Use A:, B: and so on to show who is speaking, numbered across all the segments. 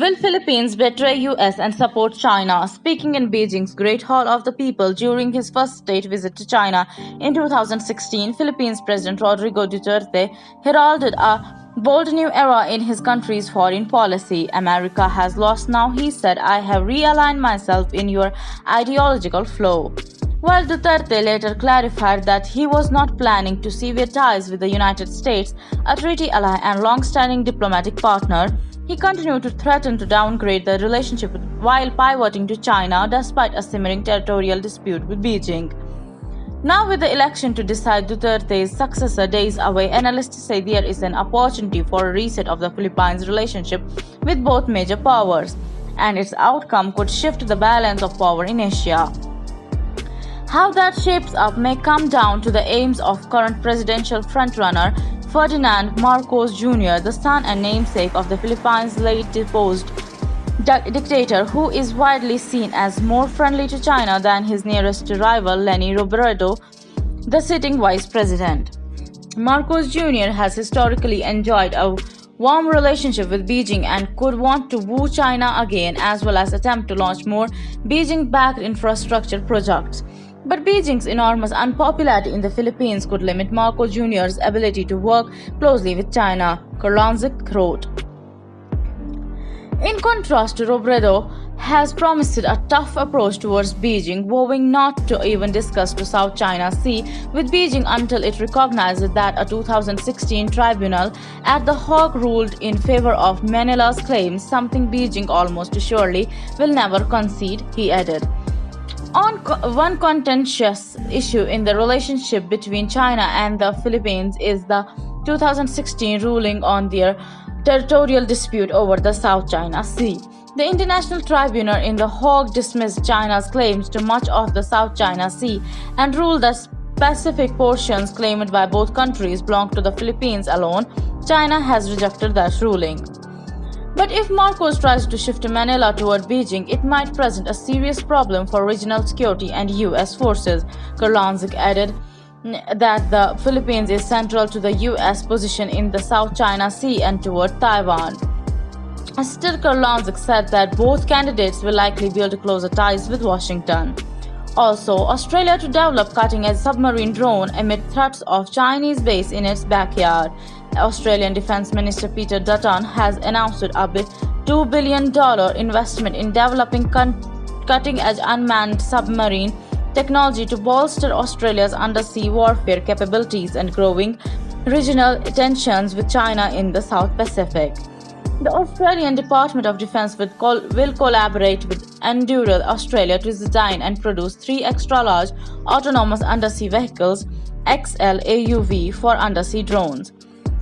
A: Will Philippines betray US and support China? Speaking in Beijing's Great Hall of the People during his first state visit to China in 2016, Philippines President Rodrigo Duterte heralded a bold new era in his country's foreign policy. America has lost now, he said. I have realigned myself in your ideological flow. While Duterte later clarified that he was not planning to sever ties with the United States, a treaty ally and long-standing diplomatic partner, he continued to threaten to downgrade the relationship while pivoting to China despite a simmering territorial dispute with Beijing. Now, with the election to decide Duterte's successor days away, analysts say there is an opportunity for a reset of the Philippines' relationship with both major powers, and its outcome could shift the balance of power in Asia. How that shapes up may come down to the aims of current presidential frontrunner Ferdinand Marcos Jr., the son and namesake of the Philippines' late deposed dictator, who is widely seen as more friendly to China than his nearest rival Leni Robredo, the sitting vice president. Marcos Jr. has historically enjoyed a warm relationship with Beijing and could want to woo China again, as well as attempt to launch more Beijing-backed infrastructure projects. But Beijing's enormous unpopularity in the Philippines could limit Marcos Jr.'s ability to work closely with China, Kurlanzik wrote. In contrast, Robredo has promised a tough approach towards Beijing, vowing not to even discuss the South China Sea with Beijing until it recognizes that a 2016 tribunal at The Hague ruled in favor of Manila's claims, something Beijing almost surely will never concede, he added. On one contentious issue in the relationship between China and the Philippines is the 2016 ruling on their territorial dispute over the South China Sea. The International Tribunal in The Hague dismissed China's claims to much of the South China Sea and ruled that specific portions claimed by both countries belong to the Philippines alone. China has rejected that ruling. But if Marcos tries to shift Manila toward Beijing, it might present a serious problem for regional security and U.S. forces. Kurlanzik added that the Philippines is central to the U.S. position in the South China Sea and toward Taiwan. Still, Kurlanzik said that both candidates will likely build closer ties with Washington. Also, Australia to develop cutting-edge submarine drone amid threats of Chinese base in its backyard. Australian Defence Minister Peter Dutton has announced a $2 billion investment in developing cutting-edge unmanned submarine technology to bolster Australia's undersea warfare capabilities and growing regional tensions with China in the South Pacific. The Australian Department of Defence will collaborate with Endural Australia to design and produce 3 extra-large autonomous undersea vehicles (XL AUV) for undersea drones.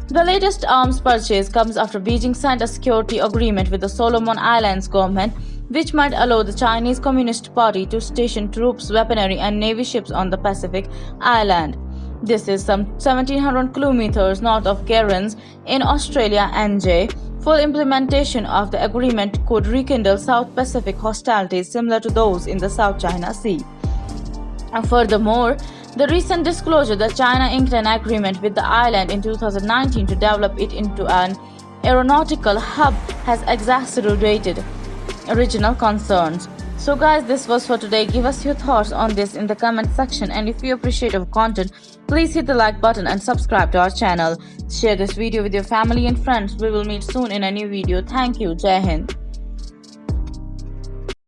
A: The latest arms purchase comes after Beijing signed a security agreement with the Solomon Islands government, which might allow the Chinese Communist Party to station troops, weaponry, and navy ships on the Pacific island. This is some 1,700 kilometers north of Cairns in Australia NJ. Full implementation of the agreement could rekindle South Pacific hostilities similar to those in the South China Sea. Furthermore, the recent disclosure that China inked an agreement with the island in 2019 to develop it into an aeronautical hub has exacerbated regional concerns. So guys, this was for today. Give us your thoughts on this in the comment section, and if you appreciate our content, please hit the like button and subscribe to our channel. Share this video with your family and friends. We will meet soon in a new video. Thank you. Jai Hind.